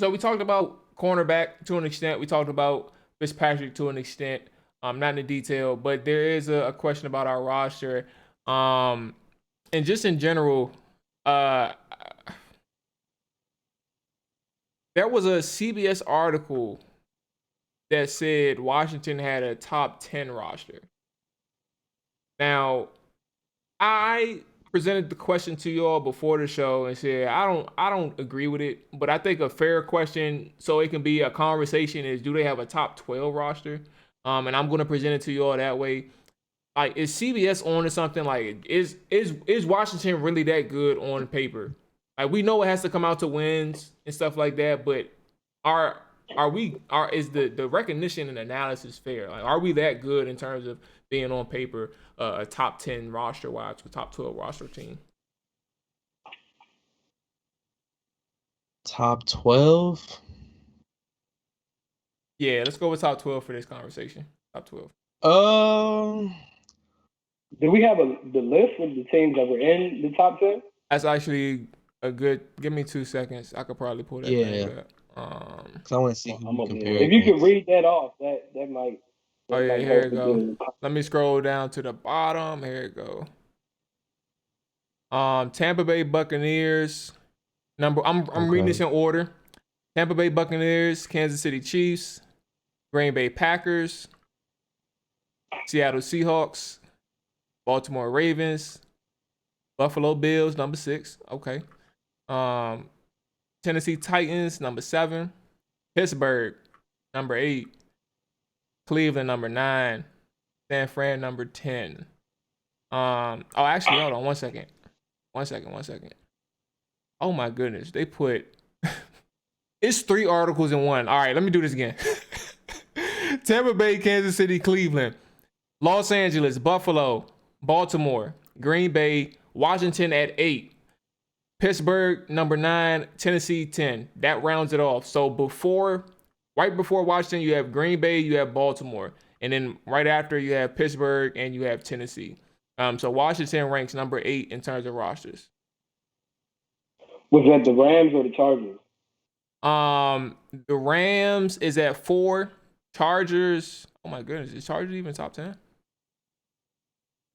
So we talked about cornerback to an extent. We talked about Fitzpatrick to an extent. Not in detail, but there is a question about our roster. And just in general, uh, there was a CBS article that said Washington had a top 10 roster. Now, I presented the question to y'all before the show and said I don't agree with it, but I think a fair question so it can be a conversation is, do they have a top 12 roster? And I'm gonna present it to y'all that way. Like, is CBS on to something? Like, is Washington really that good on paper? Like, we know it has to come out to wins and stuff like that, but are is the recognition and analysis fair? Like, are we that good in terms of being on paper a top 10 roster wise, a top 12 roster team? Top 12? Yeah, let's go with top 12 for this conversation. Top 12. Um, Do we have the list of the teams that were in the top 10? That's actually a good. Give me 2 seconds. I could probably pull that thing yeah, up. because I want to see who I'm we over here. compare If you could against. read that off, that might Oh that yeah, might here help you to go. get it. Let me scroll down to the bottom. Here you go. Tampa Bay Buccaneers. I'm reading this Okay. in order. Tampa Bay Buccaneers, Kansas City Chiefs, Green Bay Packers, Seattle Seahawks, Baltimore Ravens, Buffalo Bills, number 6. Okay. Um, Tennessee Titans, number 7. Pittsburgh, number 8. Cleveland, number 9. San Fran, number 10. Actually, hold on 1 second. 1 second. Oh my goodness, they put it's 3 articles in one. All right, let me do this again. Tampa Bay, Kansas City, Cleveland, Los Angeles, Buffalo, Baltimore, Green Bay, Washington at 8, Pittsburgh number 9, Tennessee 10. That rounds it off. So right before Washington, you have Green Bay, you have Baltimore, and then right after you have Pittsburgh and you have Tennessee. So Washington ranks number 8 in terms of rosters. Was that the Rams or the Chargers? The Rams is at 4. Chargers. Oh my goodness, is Chargers even top 10?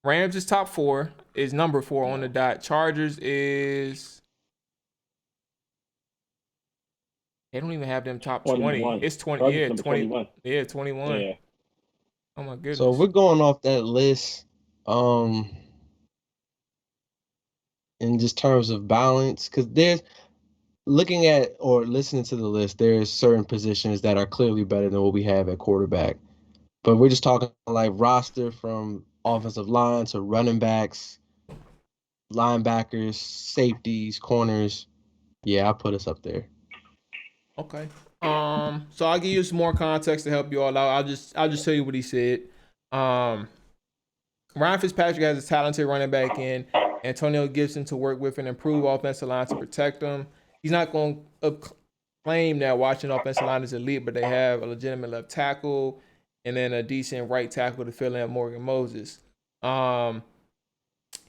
Rams is top 4. Is number 4 on the dot. Chargers is. They don't even have them top 20. 21. It's 20. Chargers Yeah, number 20. 21. Yeah, 21. Yeah. Oh my So goodness. we're going off that list. Um, in just terms of balance, because there's looking at or listening to the list, there's certain positions that are clearly better than what we have at quarterback. But we're just talking like roster from offensive line to running backs, linebackers, safeties, corners. Yeah, I put us up there. Okay. So I'll give you some more context to help you all out. I'll just tell you what he said. Um, Ryan Fitzpatrick has a talented running back in Antonio Gibson to work with and improve offensive line to protect them. He's not going to claim that Washington offensive line is elite, but they have a legitimate left tackle and then a decent right tackle to fill in Morgan Moses. Um,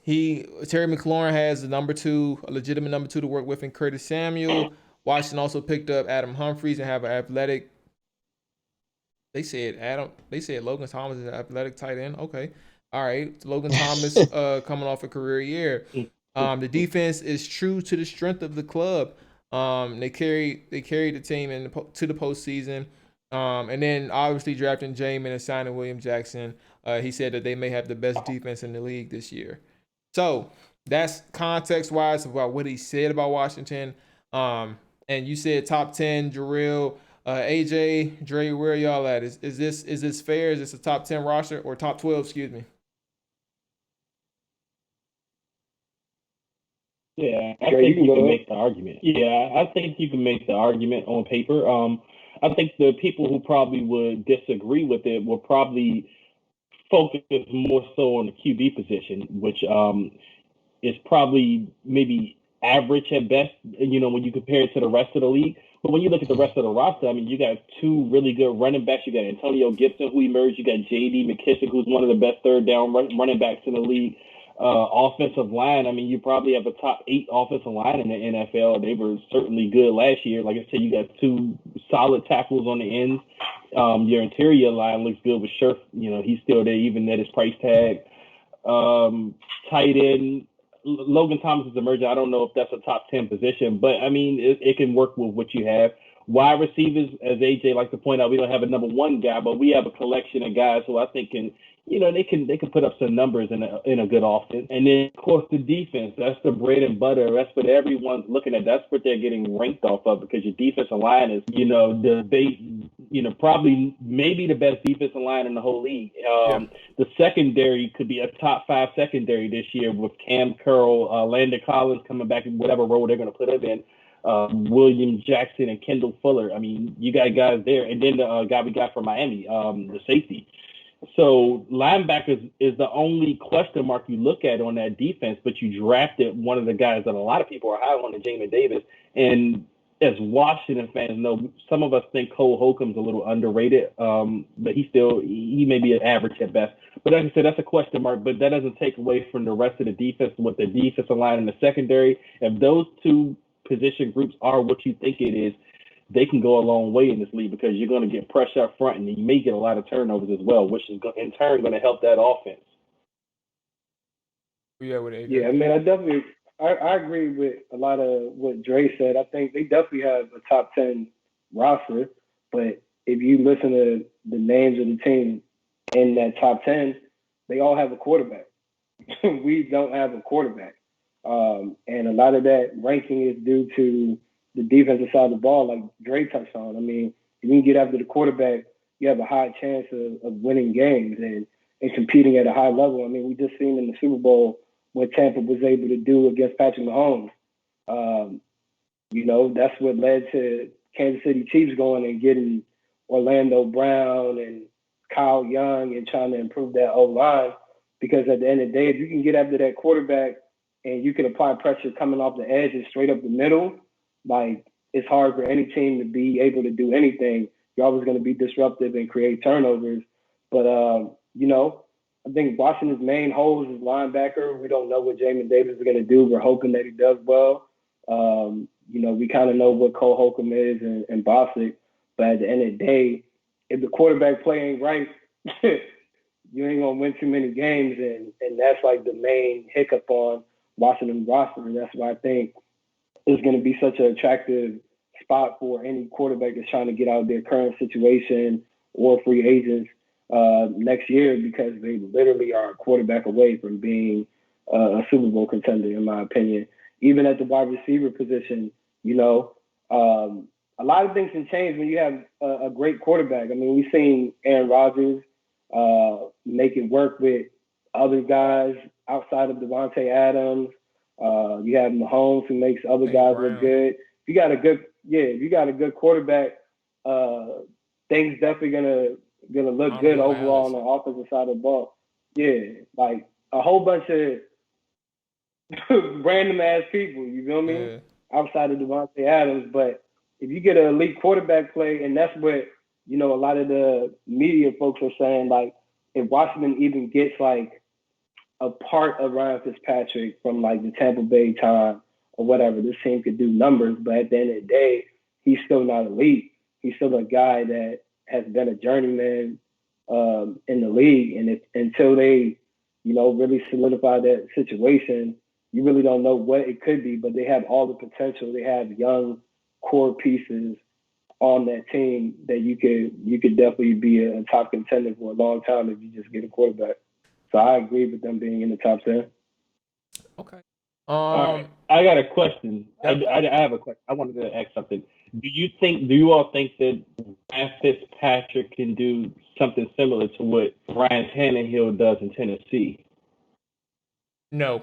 Terry McLaurin has a legitimate number 2 to work with in Curtis Samuel. Washington also picked up Adam Humphries and have an athletic. They said Logan Thomas is an athletic tight end. Okay. All right. Logan Thomas coming off a career year. The defense is true to the strength of the club. They carried the team to the postseason. And then obviously drafting Jamin and signing William Jackson. He said that they may have the best defense in the league this year. So that's context wise about what he said about Washington. And you said top 10, Jerrell. AJ, Dre, where y'all at? Is this fair? Is this a top 10 roster or top 12? Excuse me. Yeah, I think you can make the argument. Yeah, I think you can make the argument on paper. I think the people who probably would disagree with it will probably focus more so on the QB position, which is probably maybe average at best, when you compare it to the rest of the league. But when you look at the rest of the roster, I mean, you got 2 really good running backs. You got Antonio Gibson, who emerged. You got J.D. McKissick, who's one of the best third down running backs in the league. offensive line, I mean, you probably have a top 8 offensive line in the NFL. They were certainly good last year. Like I said, you got 2 solid tackles on the ends. Your interior line looks good with Scherf. He's still there even at his price tag. Tight end, Logan Thomas is emerging. I don't know if that's a top 10 position, but I mean, it can work with what you have. Wide receivers, as AJ likes to point out, we don't have a number 1 guy, but we have a collection of guys who I think can, they can put up some numbers in a good offense. And then, of course, the defense. That's the bread and butter. That's what everyone's looking at. That's what they're getting ranked off of, because your defensive line is, probably maybe the best defensive line in the whole league. The secondary could be a top 5 secondary this year with Cam Curl, Landon Collins coming back in whatever role they're going to put him in. William Jackson and Kendall Fuller. I mean, you got guys there. And then the guy we got from Miami, the safety. So linebackers is the only question mark you look at on that defense, but you drafted one of the guys that a lot of people are high on, Jamin Davis. And as Washington fans know, some of us think Cole Holcomb's a little underrated, but he may be an average at best. But like I said, that's a question mark, but that doesn't take away from the rest of the defense with the defensive line and the secondary. If those 2 position groups are what you think it is, they can go a long way in this league, because you're going to get pressure up front, and you may get a lot of turnovers as well, which is in turn going to help that offense. Yeah, with AJ. Yeah, I mean, I agree with a lot of what Dre said. I think they definitely have a top 10 roster, but if you listen to the names of the team in that top 10, they all have a quarterback. We don't have a quarterback. And a lot of that ranking is due to the defensive side of the ball, like Dre touched on. I mean, if you can get after the quarterback, you have a high chance of winning games and competing at a high level. I mean, we just seen in the Super Bowl what Tampa was able to do against Patrick Mahomes. That's what led to Kansas City Chiefs going and getting Orlando Brown and Kyle Young and trying to improve that O-line, because at the end of the day, if you can get after that quarterback and you can apply pressure coming off the edge and straight up the middle, like, it's hard for any team to be able to do anything. You're always going to be disruptive and create turnovers. But, I think Washington's main hole is his linebacker. We don't know what Jamin Davis is going to do. We're hoping that he does well. We kind of know what Cole Holcomb is and Bostic. But at the end of the day, if the quarterback play ain't right, you ain't going to win too many games. And that's like the main hiccup on Washington's roster. And that's why I think it's going to be such an attractive spot for any quarterback that's trying to get out of their current situation or free agents next year, because they literally are a quarterback away from being a Super Bowl contender, in my opinion. Even at the wide receiver position, a lot of things can change when you have a great quarterback. I mean, we've seen Aaron Rodgers make it work with other guys outside of Devontae Adams. You have Mahomes, who makes other guys look good. If you got a good quarterback, things definitely gonna look good overall on the offensive side of the ball. Yeah, like a whole bunch of random ass people, you feel me? Yeah. Outside of Devontae Adams, but if you get an elite quarterback play, and that's what a lot of the media folks are saying, like, if Washington even gets like a part of Ryan Fitzpatrick from like the Tampa Bay time or whatever, this team could do numbers. But at the end of the day, he's still not elite. He's still a guy that has been a journeyman in the league. And until they, really solidify that situation, you really don't know what it could be. But they have all the potential. They have young core pieces on that team that you could definitely be a top contender for a long time if you just get a quarterback. So I agree with them being in the top 10. Okay. Right. I got a question. I have a question. I wanted to ask something. Do you all think that Ryan Fitzpatrick can do something similar to what Ryan Tannehill does in Tennessee? No.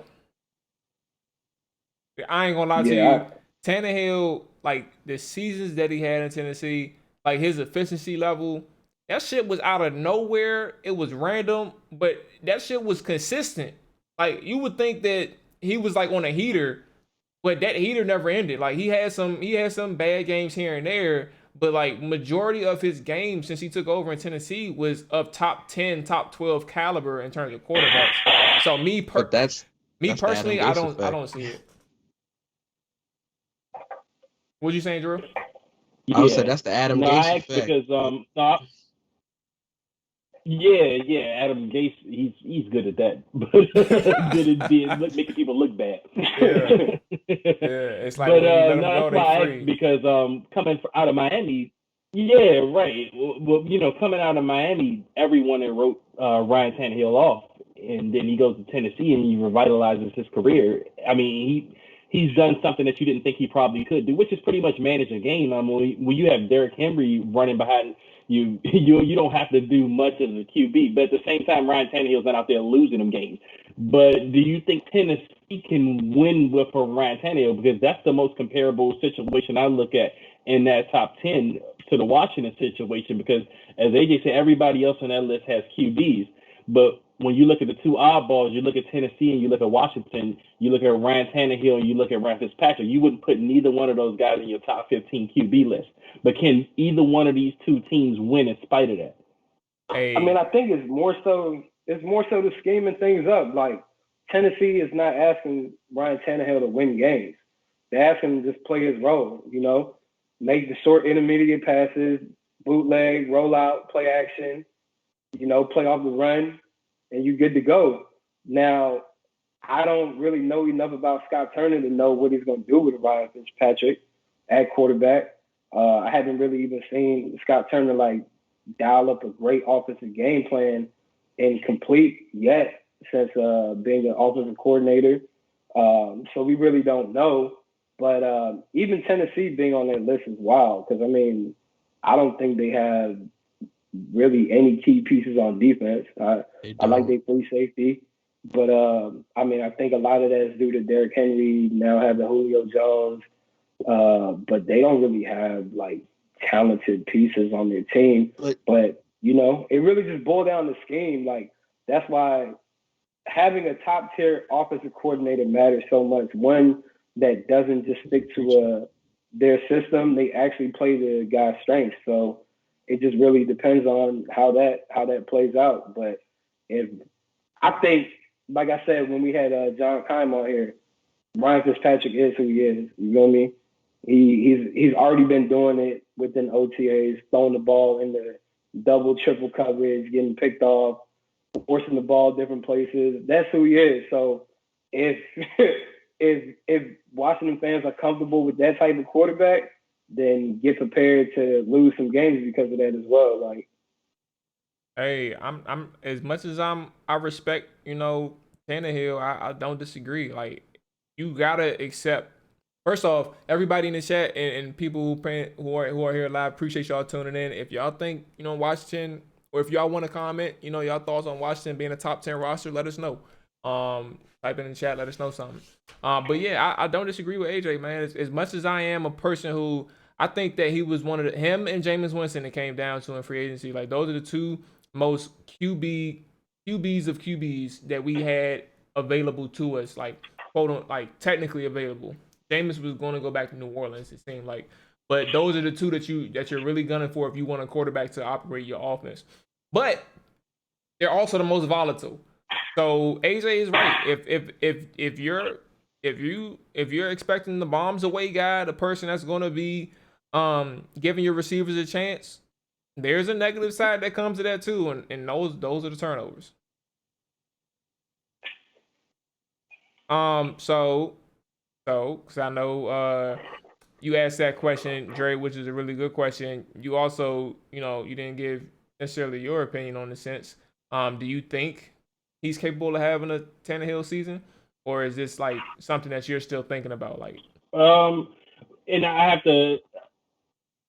I ain't gonna lie to you. Tannehill, like the seasons that he had in Tennessee, like his efficiency level, that shit was out of nowhere. It was random, but that shit was consistent. Like, you would think that he was like on a heater, but that heater never ended. Like, he had some bad games here and there, but like majority of his games since he took over in Tennessee was of top 10, top 12 caliber in terms of quarterbacks. So But that's the Adam personally, I Gase don't effect. see it. What you saying, Drew? I would say that's the Adam No, Gase I asked effect. because no, yeah, Adam Gase, he's good at that, but good at making people look bad. Yeah, it's like but when you let them no, go, that's why I they asked free. because coming out of Miami, yeah, right. Well, coming out of Miami, everyone that wrote Ryan Tannehill off, and then he goes to Tennessee and he revitalizes his career. I mean, he's done something that you didn't think he probably could do, which is pretty much manage a game. When you have Derrick Henry running behind you don't have to do much as a QB. But at the same time, Ryan Tannehill's not out there losing them games. But do you think Tennessee can win with Ryan Tannehill? Because that's the most comparable situation I look at in that top 10 to the Washington situation. Because as AJ said, everybody else on that list has QBs. But when you look at the two oddballs, you look at Tennessee and you look at Washington, you look at Ryan Tannehill and you look at Ryan Fitzpatrick, you wouldn't put neither one of those guys in your top 15 QB list. But can either one of these two teams win in spite of that? Hey. I mean, I think it's more so the scheming things up. Like, Tennessee is not asking Ryan Tannehill to win games. They're asking him to just play his role, make the short intermediate passes, bootleg, roll out, play action, play off the run, and you're good to go. Now, I don't really know enough about Scott Turner to know what he's going to do with Ryan Fitzpatrick at quarterback. I haven't really even seen Scott Turner dial up a great offensive game plan and complete yet since being an offensive coordinator. So we really don't know. But even Tennessee being on that list is wild because, I mean, I don't think they have really any key pieces on defense. I like their free safety. But, I mean, I think a lot of that is due to Derrick Henry now having Julio Jones. But they don't really have, talented pieces on their team. But it really just boiled down to scheme. That's why having a top-tier offensive coordinator matters so much. One that doesn't just stick to their system. They actually play the guy's strengths. So it just really depends on how that plays out. But I think, like I said, when we had John Keim on here, Ryan Fitzpatrick is who he is. You know what I mean? He's already been doing it within OTAs, throwing the ball in the double, triple coverage, getting picked off, forcing the ball different places. That's who he is. So if Washington fans are comfortable with that type of quarterback, then get prepared to lose some games because of that as well. Hey, I'm as much as I respect, Tannehill, I don't disagree. You gotta accept. First off, everybody in the chat and people who are here live, appreciate y'all tuning in. If y'all think, Washington, or if y'all want to comment, y'all thoughts on Washington being a top 10 roster, let us know. Type in the chat, let us know something. But yeah, I don't disagree with AJ, man. As much as I am a person who, I think that he was one of him and Jameis Winston, it came down to in free agency. Those are the two most QBs of QBs that we had available to us, technically available. Jameis was going to go back to New Orleans, it seemed like. But those are the two that you're really gunning for if you want a quarterback to operate your offense. But they're also the most volatile. So AJ is right. If you're expecting the bombs away guy, the person that's going to be giving your receivers a chance, there's a negative side that comes to that too, and those are the turnovers. So because I know you asked that question, Dre, which is a really good question. You also, you didn't give necessarily your opinion on the sense. Do you think he's capable of having a Tannehill season, or is this something that you're still thinking about? And I have to.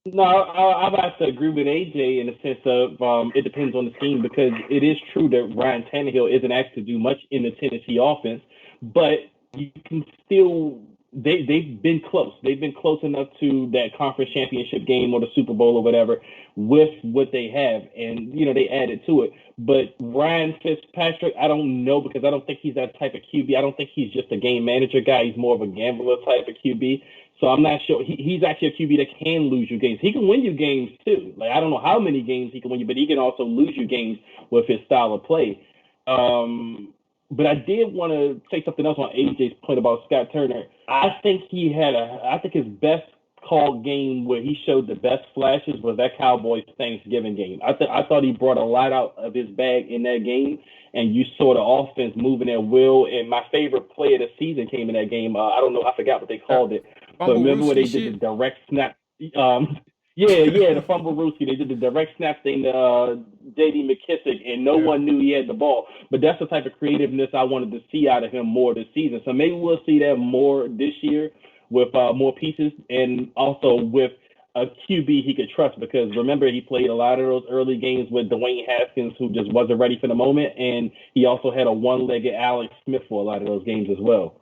No, I have to agree with AJ in the sense of it depends on the scheme because it is true that Ryan Tannehill isn't asked to do much in the Tennessee offense, but you can still they've been close. They've been close enough to that conference championship game or the Super Bowl or whatever with what they have, and they added to it. But Ryan Fitzpatrick, I don't know because I don't think he's that type of QB. I don't think he's just a game manager guy. He's more of a gambler type of QB. So I'm not sure. He's actually a QB that can lose you games. He can win you games too. Like, I don't know how many games he can win you, but he can also lose you games with his style of play. But I did want to say something else on AJ's point about Scott Turner. I think his best called game where he showed the best flashes was that Cowboys Thanksgiving game. I thought he brought a lot out of his bag in that game, and you saw the offense moving at will. And my favorite play of the season came in that game. I don't know, I forgot what they called it, but remember when they did the direct snap? The fumble Rooski. They did the direct snap thing to J.D. McKissick, and no one knew he had the ball. But that's the type of creativeness I wanted to see out of him more this season. So maybe we'll see that more this year with more pieces, and also with a QB he could trust, because remember, he played a lot of those early games with Dwayne Haskins, who just wasn't ready for the moment, and he also had a one-legged Alex Smith for a lot of those games as well.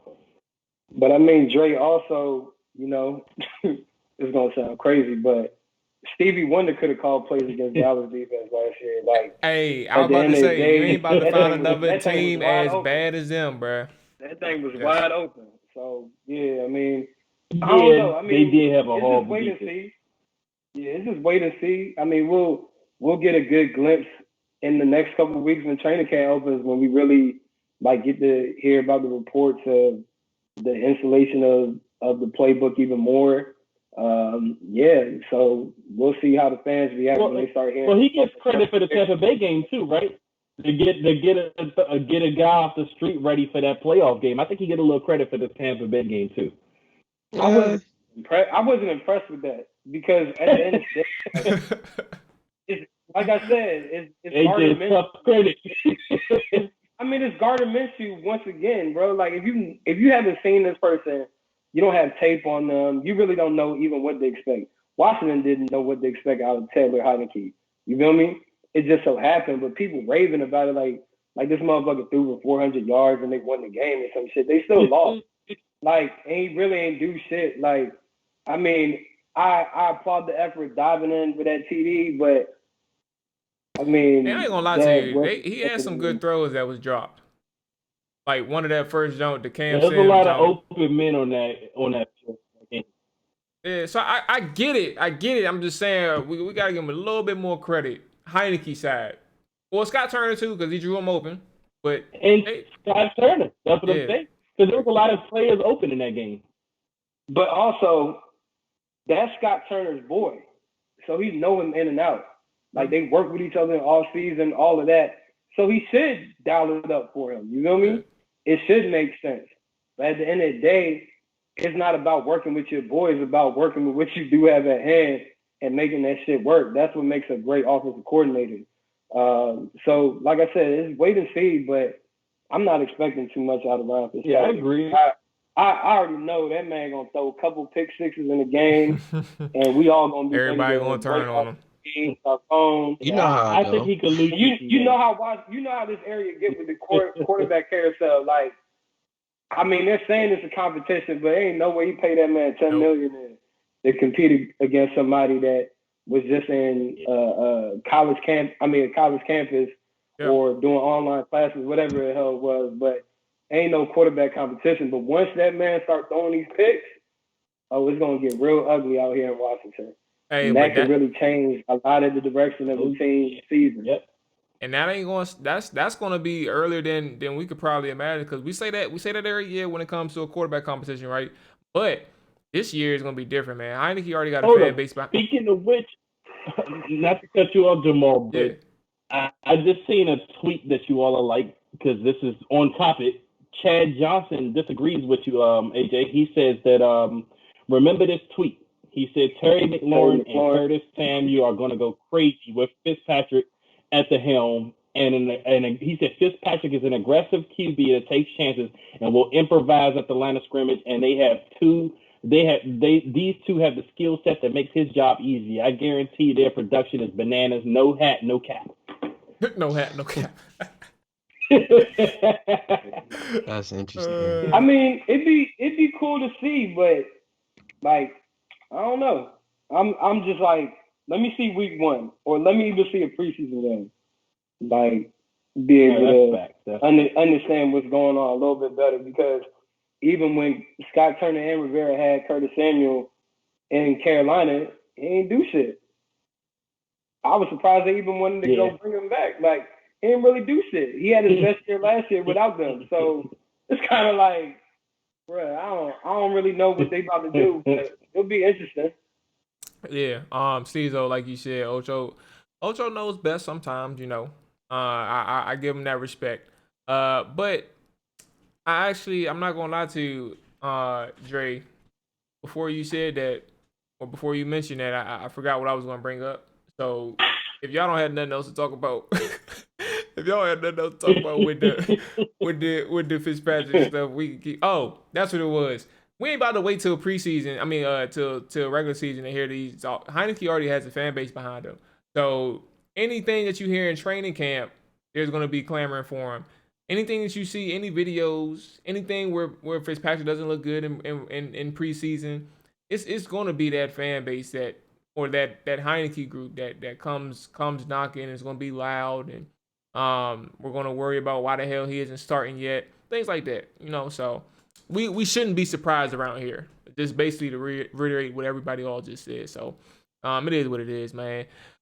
But I mean, Dre also, it's going to sound crazy, but Stevie Wonder could have called plays against Dallas defense last year. Like, hey, I was about to say, you ain't about to find another team as bad as them, bro. That thing was wide open. So, yeah, I mean, I don't know. I mean, they did have a horrible wait and see. Yeah, it's just wait and see. I mean, we'll get a good glimpse in the next couple of weeks when training camp opens, when we really get to hear about the reports of the installation of the playbook even more. So we'll see how the fans react when they start hearing. Well, he gets credit for the Tampa Bay game too, right? To get a guy off the street ready for that playoff game. I think he get a little credit for the Tampa Bay game too. I wasn't impressed with that, because at the end of the day, it's like I said, it's Gardner Minshew. I mean, it's Gardner Minshew once again, bro. Like, if you haven't seen this person, you don't have tape on them, you really don't know even what to expect. Washington didn't know what to expect out of Taylor Heineke. You feel me? It just so happened, but people raving about it like this motherfucker threw for 400 yards and they won the game or some shit. They still lost. Like, and he really ain't do shit. Like, I mean, I applaud the effort diving in for that TD, but I mean, I ain't gonna lie to you. He had some good throws that was dropped. Like one of that first jump, the Cam Sims. There's a lot of open men on that game. Yeah, so I get it. I'm just saying we gotta give him a little bit more credit. Heineke side. Well, Scott Turner too, because he drew him open. But Scott Turner, that's what I'm saying. Because there was a lot of players open in that game. But also, that's Scott Turner's boy, so he know him in and out. Like, they work with each other all season, all of that. So he should dial it up for him. You know what I mean? It should make sense. But at the end of the day, it's not about working with your boys. It's about working with what you do have at hand and making that shit work. That's what makes a great offensive coordinator. So, like I said, it's wait and see, but I'm not expecting too much out of Ryan Fitzpatrick. Yeah, I agree. I already know that man gonna throw a couple pick sixes in the game, and we all gonna be everybody gonna turn on him. Our phone. You know how I think he could lose. You know how this area get with the quarterback carousel. Like, I mean, they're saying it's a competition, but there ain't no way you pay that man $10 million to compete against somebody that was just in college campus or doing online classes, whatever the hell it was. But ain't no quarterback competition. But once that man starts throwing these picks, it's gonna get real ugly out here in Washington. Hey, and that can really change a lot of the direction of the team's season. Yep. And that ain't going. That's going to be earlier than we could probably imagine, because we say that every year when it comes to a quarterback competition, right? But this year is going to be different, man. Heineke already got a fan base behind. Speaking of which, not to cut you off, Jamal, but I just seen a tweet that you all are like, because this is on topic. Chad Johnson disagrees with you, AJ. He says that remember this tweet. He said Terry McLaurin and Curtis Samuel are going to go crazy with Fitzpatrick at the helm. And he said Fitzpatrick is an aggressive QB that takes chances and will improvise at the line of scrimmage. And these two have the skill set that makes his job easy. I guarantee their production is bananas. No hat, no cap. No hat, no cap. That's interesting. I mean, it'd be cool to see, but like, I don't know. I'm just like, let me see week one, or let me even see a preseason game. Like, be able to understand what's going on a little bit better, because even when Scott Turner and Rivera had Curtis Samuel in Carolina, he ain't do shit. I was surprised they even wanted to go bring him back. Like, he didn't really do shit. He had his best year last year without them. So it's kind of like, bruh, I don't really know what they about to do, but it'll be interesting. Yeah. Stezo, like you said, Ocho knows best sometimes, you know. I give him that respect. But I'm not gonna lie to you, Dre. Before you said that, or before you mentioned that, I forgot what I was gonna bring up. So if y'all don't have nothing else to talk about, if y'all have nothing else to talk about with the Fitzpatrick stuff, we can keep. Oh, that's what it was. We ain't about to wait till preseason. I mean, till regular season to hear these. Heineke already has a fan base behind him. So anything that you hear in training camp, there's gonna be clamoring for him. Anything that you see, any videos, anything where Fitzpatrick doesn't look good in preseason, it's going to be that fan base that Heineke group that comes knocking. It's going to be loud, and we're going to worry about why the hell he isn't starting yet, things like that, you know. So we shouldn't be surprised around here. Just basically to reiterate what everybody all just said. So it is what it is, man.